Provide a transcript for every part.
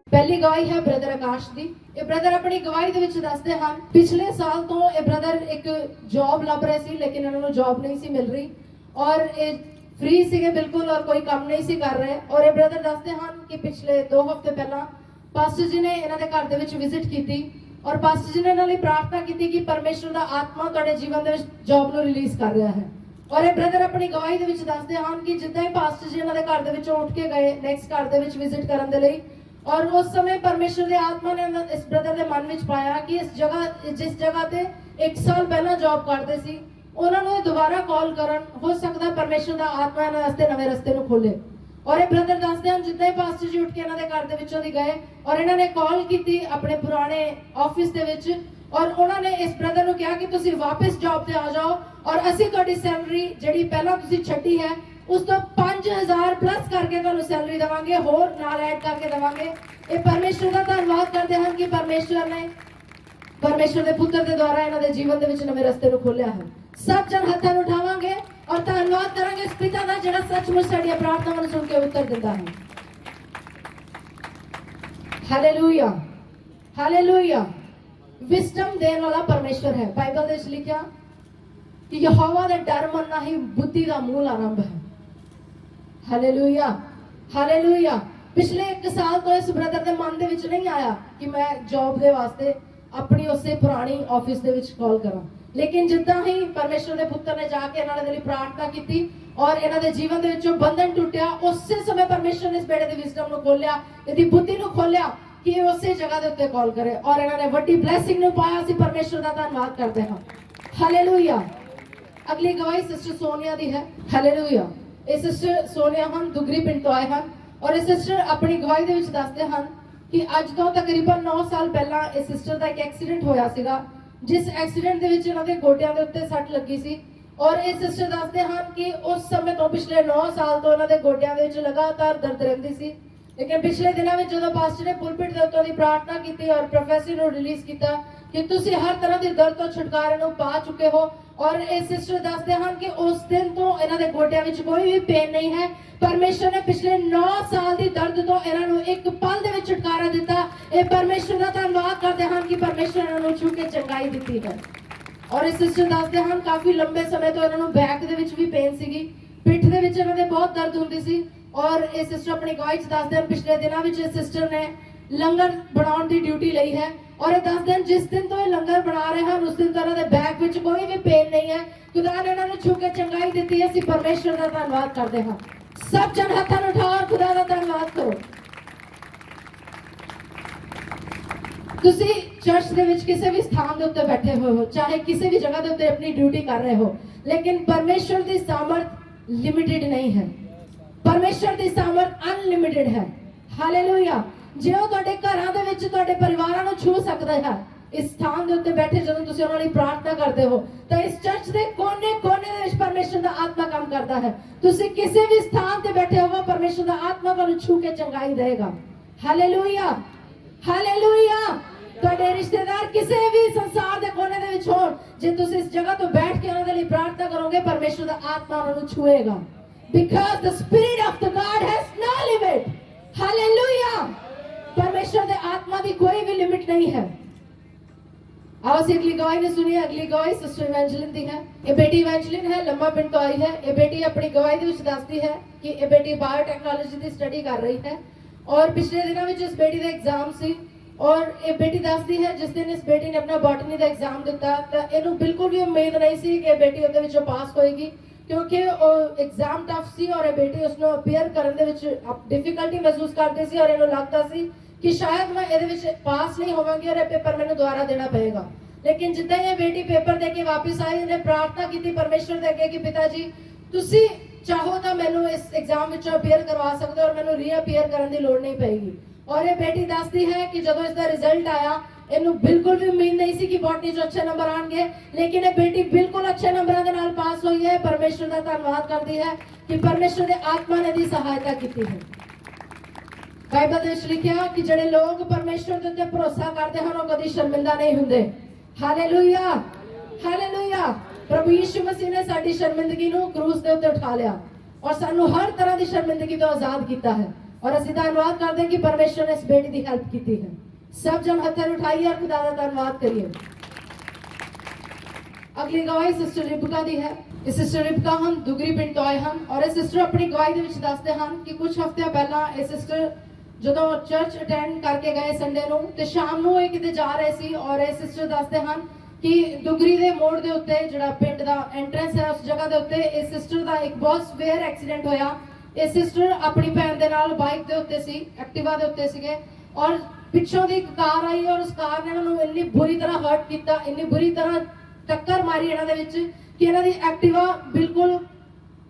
पहली गवाही है ब्रदर आकाश दी। ये ब्रदर अपनी गवाही दे विच दसदे हन पिछले साल तो ये ब्रदर एक जॉब लभ रहे सी, लेकिन इन्होंने जॉब नहीं सी मिल रही और ये फ्री सीगे बिल्कुल और कोई काम नहीं सी कर रहे। और ये ब्रदर दसदे हन कि पिछले 2 हफ्ते पहला पास्टर जी ने इन्हां दे घर दे विच विजिट कीती और पास्टर जी ने इन्हां लई प्रार्थना कीती कि परमेश्वर दा आत्मा तुहाडे जीवन दे विच जॉब नूं रिलीज कर रहा है। और ये ब्रदर अपनी गवाही दे विच दसदे हन कि जिद्दां ही पास्टर जी इन्हां दे घर दे विचों उठ के गए नेक्स्ट घर दे विच विजिट करन दे लई, और उस समय परमेश्वर के आत्मा ने इस ब्रदर के मन में पाया कि इस जगह जिस जगह ते 1 साल पहला जॉब करते सी उन्होंने दोबारा कॉल करन हो सकता परमेश्वर का आत्मा इन्हां वास्ते नवे रस्ते नूं खोले। और ये ब्रदर दसदे हन जिद्दां ही पास्टर जी उठ के इन्हां दे घर दे विचों दी गए और इन्हां ने कॉल की अपने पुराने ऑफिस दे विच और उन्होंने इस ब्रदर नूं कहा कि तुसीं वापस जॉब ते आ जाओ और असीं तुहाडी सैलरी जिहड़ी पहला तुसीं छड्डी है उस तो 5000 प्लस करके तुहानूं सैलरी देवांगे, होर नाल ऐड करके देवांगे। ये परमेश्वर का धन्नवाद करते हैं कि परमेश्वर ने परमेश्वर के पुत्र के द्वारा इन्हां दे जीवन दे विच नवे रस्ते नूं खोलिया है। सब जन हत्थां नूं उठावांगे और धन्नवाद करेंगे इस पिता दा जिहड़ा सचमुच साडीआं प्रार्थनावां नूं सुण के उत्तर दिंदा है। Hallelujah, hallelujah. विजडम देने वाला परमेश्वर है। बाइबल दे विच लिखिया कि यहोवा दा डर मनना ही बुद्धि दा मूल आरंभ है। Hallelujah, hallelujah. पिछले 1 साल तो इस ब्रदर के मन दे विच नहीं आया कि मैं जॉब दे वास्ते अपनी उसे पुरानी ऑफिस दे विच कॉल करा, लेकिन जिद्दां ही परमेश्वर के पुत्र ने जाके इन्हां दे लई प्रार्थना की और इन्हां दे जीवन दे विचों बंधन टुटिया, उसे समय परमेश्वर ने इस बेटे दी विजडम नूं खोलिया, इहदी बुद्धि नूं खोलिया कि ये उसे जगह दे उत्ते कॉल करे और इन्हां ने वड्डी ब्लैसिंग नूं पाया। असीं परमेश्वर दा धन्नवाद करदे हां। हालेलुया। अगली गवाही सिस्टर सोनिया दी है। हालेलुया। ये सिस्टर सोनिया हम दुगरी पिंड तो आए हैं और ये सिस्टर अपनी गवाही दे विच दसदे हन कि अज तो तकरीबन 9 साल पहला इस सिस्टर दा एक एक्सीडेंट होया सीगा, जिस एक्सीडेंट दे विच इन्हां दे गोडियां दे उत्ते सट लगी सी। और ये सिस्टर दसदे हन कि उस समय तो पिछले 9 साल तो इन्हां दे गोडियां दे विच लगातार दर्द रहिंदी सी, लेकिन पिछले दिनों में जो पास्टर ने पुलपिट दे उत्तों दी प्रार्थना की और प्रोफेसी नूं रिलीज किया कि तुसी हर तरह की दर्द तो छुटकारे नूं पा चुके हो। और ये सिस्टर दसदे हन कि उस दिन तो इन्हां दे गोडियां विच कोई भी पेन नहीं है। परमेश्वर ने पिछले 9 साल की दर्द तो इन्हां नूं एक पल दे विच छुटकारा दिता। ये परमेश्वर दा धन्नवाद करदे हन कि परमेश्वर इन्हां नूं छू के चंगाई दित्ती है। और ये सिस्टर दसदे हन काफी लंबे समय तो इन्हां नूं बैक दे विच भी पेन सीगी, पिठ दे विच इन्हां दे बहुत दर्द हुंदी सी। और ये सिस्टर अपनी गवाही च दसदे हन पिछले दिनों में सिस्टर ने लंगर बनाउण दी ड्यूटी लई है और ये 10 दिन जिस दिन तो ये लंगर बना रहे हैं उस दिन तो इन्हां दे बैक विच कोई भी पेन नहीं है। खुदा ने इन्हां नूं छू के चंगाई दित्ती है। असीं परमेश्वर दा धन्नवाद करदे हां। सब जन हत्थां नूं उठाओ और खुदा दा धन्नवाद करो। तुसीं चर्च दे विच किसी भी स्थान दे उत्ते बैठे हुए हो, चाहे किसी भी जगह दे उत्ते अपनी ड्यूटी कर रहे हो, लेकिन परमेश्वर दी सामर्थ लिमिटेड नहीं है। परमेश्वर दी सामर्थ अनलिमिटेड है। हालेलुया। जे ਉਹ ਤੁਹਾਡੇ ਘਰਾਂ ਦੇ ਵਿੱਚ ਤੁਹਾਡੇ ਪਰਿਵਾਰਾਂ ਨੂੰ ਛੂ ਸਕਦਾ ਹੈ, ਇਸ ਸਥਾਨ ਦੇ ਉੱਤੇ ਬੈਠੇ ਜਦੋਂ ਤੁਸੀਂ ਉਹਨਾਂ ਲਈ ਪ੍ਰਾਰਥਨਾ ਕਰਦੇ ਹੋ ਤਾਂ ਇਸ ਚਰਚ ਦੇ ਕੋਨੇ-ਕੋਨੇ ਦੇ ਵਿੱਚ ਪਰਮੇਸ਼ਰ ਦਾ ਆਤਮਾ ਕੰਮ ਕਰਦਾ ਹੈ। ਤੁਸੀਂ ਕਿਸੇ ਵੀ ਸਥਾਨ ਤੇ ਬੈਠੇ ਹੋਵੋ, ਪਰਮੇਸ਼ਰ ਦਾ ਆਤਮਾ ਤੁਹਾਨੂੰ ਛੂ ਕੇ ਚੰਗਾਈ ਦੇਗਾ। Hallelujah, hallelujah. ਤੁਹਾਡੇ ਰਿਸ਼ਤੇਦਾਰ ਕਿਸੇ ਵੀ ਸੰਸਾਰ ਦੇ ਕੋਨੇ ਦੇ ਵਿੱਚ ਹੋਣ, ਜੇ ਤੁਸੀਂ ਇਸ ਜਗ੍ਹਾ ਤੋਂ ਬੈਠ ਕੇ ਉਹਨਾਂ ਦੇ ਲਈ ਪ੍ਰਾਰਥਨਾ ਕਰੋਗੇ, ਪਰਮੇਸ਼ਰ ਦਾ ਆਤਮਾ ਉਹਨਾਂ ਨੂੰ ਛੂਏਗਾ। Because the spirit of the God has no limit. Hallelujah. परमेश्वर के आत्मा की कोई भी लिमिट नहीं है। आओ अगली गवाही ने सुनिए। अगली गवाही सिस्टर इवेंजलिन दी है। ये बेटी इवेंजलिन है, लम्मा पिंड तो आई है। ये बेटी अपनी गवाही दे विच दसदी है कि ये बेटी बायोटेक्नोलॉजी की स्टडी कर रही है और पिछले दिनों में इस बेटी का एग्जाम सी और ये बेटी दसदी है जिस दिन इस बेटी ने अपना बॉटनी का एग्जाम दिता तो इन्हू बिल्कुल भी उम्मीद नहीं सी कि बेटी उहदे विचों पास होएगी, क्योंकि एग्जाम टफ सी और ये बेटी उसनों अपीयर करने दे विच डिफिकल्टी महसूस करती सी और इन्हू लगता सी कि शायद मैं ये पास नहीं होवांगी और ये पेपर मैंने दोबारा देना पड़ेगा। लेकिन जिद्दां ये बेटी पेपर दे के वापस आई, इन्हें प्रार्थना की परमेश्वर दे अगे कि पिता जी तुसी चाहो तो मैनू इस एग्जाम विचों अपीयर करवा सकते और मैनू रीअपीयर करने की लोड़ नहीं पेगी। और ये बेटी दसदी है कि जदों इसका रिजल्ट आया इन्हू बिल्कुल भी उम्मीद नहीं सी कि बॉटनी चो अच्छे नंबर आएंगे, लेकिन ये बेटी बिल्कुल अच्छे नंबरों के नाल पास हुई है। परमेश्वर का धन्यवाद करती है कि परमेश्वर के आत्मा ने दी सहायता की है। बाइबल दे विच लिखिया कि जिहड़े लोग परमेश्वर दे उत्ते भरोसा करते हैं वो कदी शर्मिंदा नहीं हुंदे। Hallelujah, hallelujah. प्रभु यीशु मसीह ने साडी शर्मिंदगी नूं क्रूस दे उत्ते उठा लिया और सानू हर तरह की शर्मिंदगी तो आजाद किया है। और असं धन्यवाद करते हैं कि परमेश्वर ने इस बेटी की हेल्प की है। सब जन हथन उठाइए और खुदा का धन्यवाद करिए। अगली गवाही सिस्टर रिबका दी है। इस सिस्टर रिबका हम दुगरी पिंड तो आए हैं और इस सिस्टर अपनी गवाही दे विच दसदे हन कि कुछ हफ्ते पहला इस सिस्टर ਜਦੋਂ ਚਰਚ ਅਟੈਂਡ ਕਰਕੇ ਗਏ ਸੰਡੇ ਨੂੰ ਤੇ ਸ਼ਾਮ ਨੂੰ ਇਹ ਕਿਤੇ ਜਾ ਰਹੇ ਸੀ ਔਰ ਇਹ ਸਿਸਟਰ ਦੱਸਦੇ ਹਨ ਕਿ ਦੁਗਰੀ ਦੇ ਮੋੜ ਦੇ ਉੱਤੇ ਜਿਹੜਾ ਪਿੰਡ ਦਾ ਐਂਟਰੈਂਸ ਹੈ ਉਸ ਜਗ੍ਹਾ ਦੇ ਉੱਤੇ ਇਹ ਸਿਸਟਰ ਦਾ ਇੱਕ ਬਹੁਤ ਸਵੇਅਰ ਐਕਸੀਡੈਂਟ ਹੋਇਆ। ਇਹ ਸਿਸਟਰ ਆਪਣੀ ਭੈਣ ਦੇ ਨਾਲ ਬਾਈਕ ਦੇ ਉੱਤੇ ਸੀ, ਐਕਟਿਵਾ ਦੇ ਉੱਤੇ ਸੀਗੇ ਔਰ ਪਿੱਛੋਂ ਦੀ ਇੱਕ ਕਾਰ ਆਈ ਔਰ ਉਸ ਕਾਰ ਨੇ ਇਹਨਾਂ ਨੂੰ ਇੰਨੀ ਬੁਰੀ ਤਰ੍ਹਾਂ ਹਰਟ ਕੀਤਾ, ਇੰਨੀ ਬੁਰੀ ਤਰ੍ਹਾਂ ਟੱਕਰ ਮਾਰੀ ਇਹਨਾਂ ਦੇ ਵਿੱਚ ਕਿ ਇਹਨਾਂ ਦੀ ਐਕਟਿਵਾ ਬਿਲਕੁਲ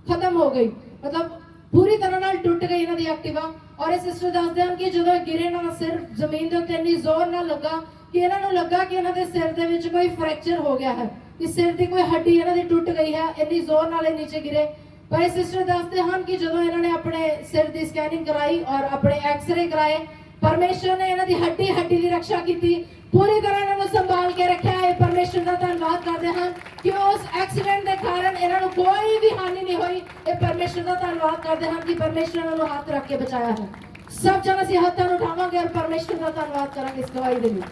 ਖਤਮ ਹੋ ਗਈ, मतलब पूरी तरह नाल टुट गई इन्हां दी एक्टिवा। और इस सिस्टर दसदे हन कि जदों गिरे ना सिर जमीन दे उत्ते इन्नी जोर नाल लगा कि इन्हां नूं लगा कि इन्हां दे सिर दे विच कोई फ्रैक्चर हो गया है, कि सिर दी कोई हड्डी इन्हां दी टुट गई है, इन्नी जोर नाल नीचे गिरे। पर इस सिस्टर दसदे हन कि जदों इन्हां ने अपने सिर दी स्कैनिंग कराई और अपने एक्सरे कराए, परमेश्वर ने इन्हां दी हड्डी दी रक्षा कीती, पूरी तरह इन्हां नूं संभाल के रखा है। परमेश्वर का धन्यवाद करते हैं कि उस एक्सीडेंट के कारण इन्हां नूं कोई भी हानि नहीं हुई। ये परमेश्वर का धन्यवाद करते हैं कि परमेश्वर ने उन्हें हाथ रख के बचाया है। सब जन असीं हत्थां नूं उठावांगे और परमेश्वर का धन्यवाद करांगे इस गवाही दे लई।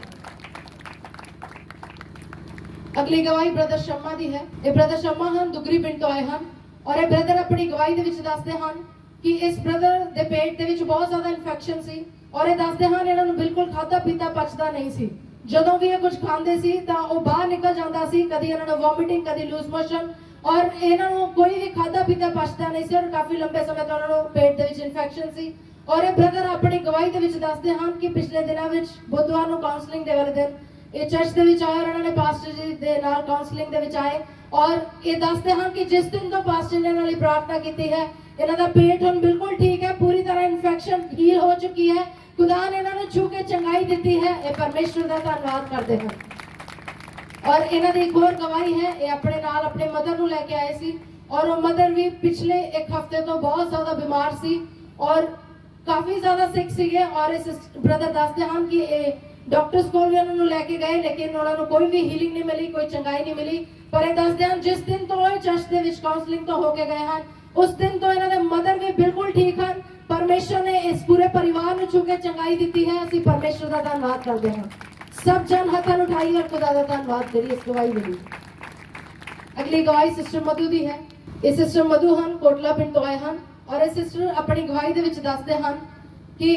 अगली गवाही ब्रदर शर्मा दी है। ये ब्रदर शर्मा हैं दुगरी पिंड तो आए हैं और ये ब्रदर अपनी गवाही दे विच दसदे हैं कि इस ब्रदर दे पेट दे विच बहुत ज्यादा इन्फेक्शन सी और ये दसदे हैं इन्हां नूं बिल्कुल खाधा पीता पचदा नहीं सी। ਜਦੋਂ ਵੀ ਇਹ ਕੁਝ ਖਾਂਦੇ ਸੀ ਤਾਂ ਉਹ ਬਾਹਰ ਨਿਕਲ ਜਾਂਦਾ ਸੀ, ਕਦੀ ਇਹਨਾਂ ਨੂੰ ਵੋਮਿਟਿੰਗ, ਕਦੀ ਲੂਜ਼ ਮੋਸ਼ਨ ਔਰ ਇਹਨਾਂ ਨੂੰ ਕੋਈ ਵੀ ਖਾਦਾ ਪੀਤਾ ਪਚਦਾ ਨਹੀਂ ਸੀ ਔਰ ਕਾਫੀ ਲੰਬੇ ਸਮੇਂ ਤੋਂ ਉਹਨਾਂ ਨੂੰ ਪੇਟ ਦੇ ਵਿੱਚ ਇਨਫੈਕਸ਼ਨ ਸੀ। ਔਰ ਇਹ ਬ੍ਰਦਰ ਆਪਣੀ ਗਵਾਹੀ ਦੇ ਵਿੱਚ ਦੱਸਦੇ ਹਨ ਕਿ ਪਿਛਲੇ ਦਿਨਾਂ ਵਿੱਚ ਬੁੱਧਵਾਰ ਨੂੰ ਕਾਉਂਸਲਿੰਗ ਦੇ ਵਾਲੇ ਦਿਨ ਇਹ ਚਰਚ ਦੇ ਵਿੱਚ ਆਏ ਔਰ ਉਹਨਾਂ ਨੇ ਪਾਸਟਰ ਜੀ ਦੇ ਨਾਲ ਕਾਉਂਸਲਿੰਗ ਦੇ ਵਿੱਚ ਆਏ ਔਰ ਇਹ ਦੱਸਦੇ ਹਨ ਕਿ ਜਿਸ ਦਿਨ ਤੋਂ ਪਾਸਟਰ ਨੇ ਇਹਨਾਂ ਲਈ ਪ੍ਰਾਰਥਨਾ ਕੀਤੀ ਹੈ ਇਹਨਾਂ ਦਾ ਪੇਟ ਹੁਣ ਬਿਲकुल ठीक है, पूरी तरह इन्फेक्शन हील हो चुकी है, खुदा ने इन्होंने छू के चंगाई दी है। ये परमेश्वर का धन्यवाद करते हैं। और इन्हों की एक और गवाही है, ये अपने नाल अपने मदर नूं लेके आए सी और वो मदर भी पिछले एक हफ्ते तो बहुत ज्यादा बीमार सी और काफी ज्यादा सिक सीगे और इस ब्रदर दसदे हैं कि डॉक्टर्स को भी उन्होंने लेके गए लेकिन उन्होंने कोई भी हीलिंग नहीं मिली, कोई चंगाई नहीं मिली। पर ये दसदे हैं जिस दिन तो चर्च दे विच काउंसलिंग तो होके गए हैं उस दिन तो इन्होंने मदर भी बिल्कुल ठीक हैं। परमेश्वर ने इस पूरे परिवार में छू के चंगाई दी है। असीं परमेश्वर का धन्यवाद करते हैं। सब जन हथन उठाइए और खुदा का धन्यवाद करिए इस गवाही के लिए। अगली गवाही सिस्टर मधु दी है। ये सिस्टर मधु हन कोटला पिंड तो आए हैं और ये सिस्टर अपनी गवाही दे विच दसदे हैं कि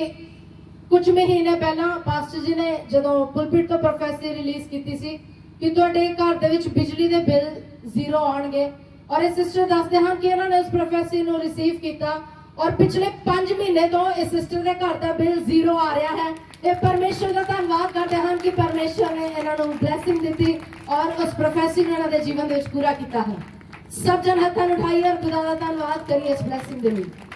कुछ महीने पहला पास्टर जी ने जदों पुलपिट तो प्रोफेसी रिलीज की सी कि तुहाडे घर दे विच बिजली दे बिल 0 आउणगे और ये सिस्टर दसदे हैं कि इन्होंने उस प्रोफेसी नूं रिसीव किया और पिछले 5 महीने तो इस सिस्टर के घर का बिल 0 आ रहा है। ये परमेश्वर का धन्यवाद करते हैं कि परमेश्वर ने इन्होंने ब्लैसिंग दी और उस प्रोफेसी ने इन्होंने जीवन में पूरा किया है। सब जन हथन उठाइए और खुदा का धन्यवाद करिए इस ब्लैसिंग के लिए।